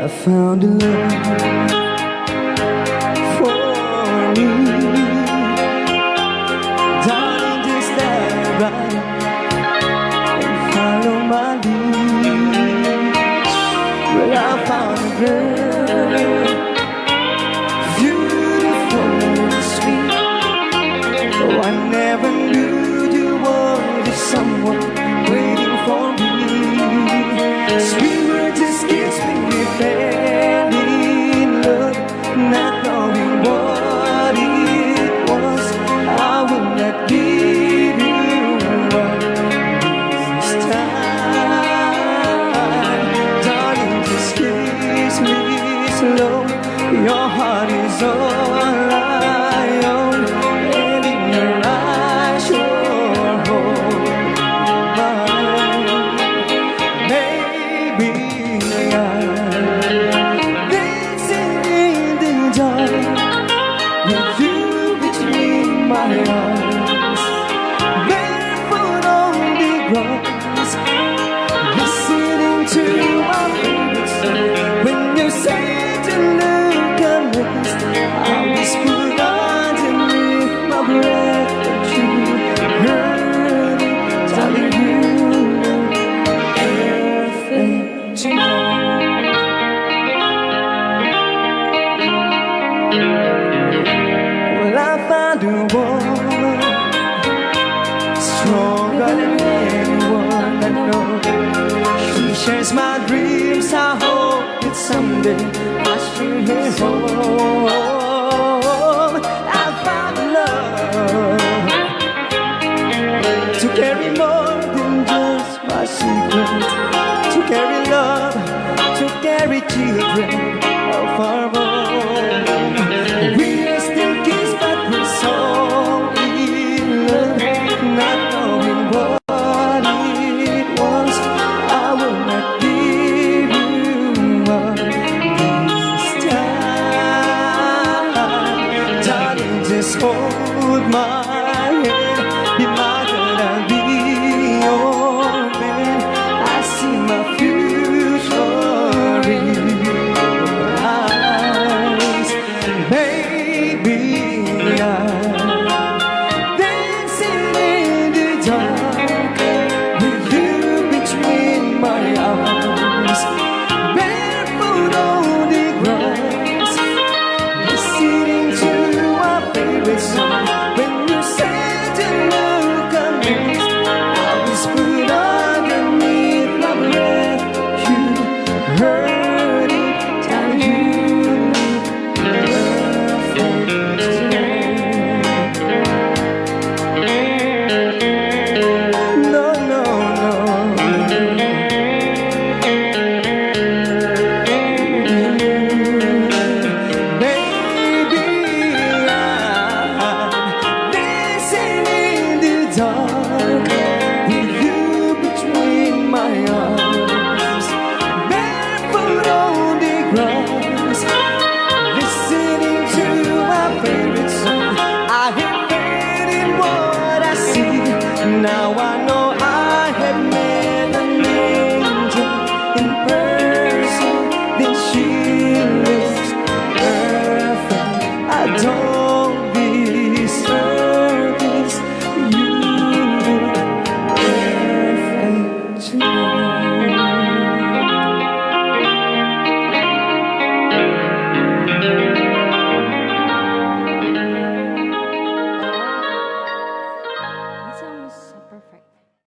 I found a love for me. Darling, just stand right and follow my lead. Well, I found a girl, beautiful and sweet. Oh, I never knew you were someone waiting for me. Sweet words just kiss me, fell in love, not knowing what it was. I will not give you up this time. Darling, just kiss me slow. Your heart is all I own, and in your eyes you're holding mine. Baby, I'm dancing in the dark with you between my arms, barefoot on the grass, listening to our favorite song. When you say to look at us, I whisper underneath my breath that you heard it, telling you perfect tomorrow. Well, I found a woman stronger than anyone I know. She shares my dreams. I hope that someday I should hear home. I found love to carry more than just my secret, to carry love, to carry children of our own. We are still kids, but we're so in love, not knowing what it was. I will not give you up this time. Darling, just hold my hand. Be my girl, I'll be your man. I see my future in your eyes. Baby, I'm dancing in the dark with you between my arms, barefoot on the grass, listening to our favorite song. When you said to look at me, I whispered underneath my breath, you heard it, telling you perfect tonight. No, no, no. Baby, I'm dancing in the dark with you between my arms, barefoot on the grass, listening to our favorite song. I have faith in what I see. Now I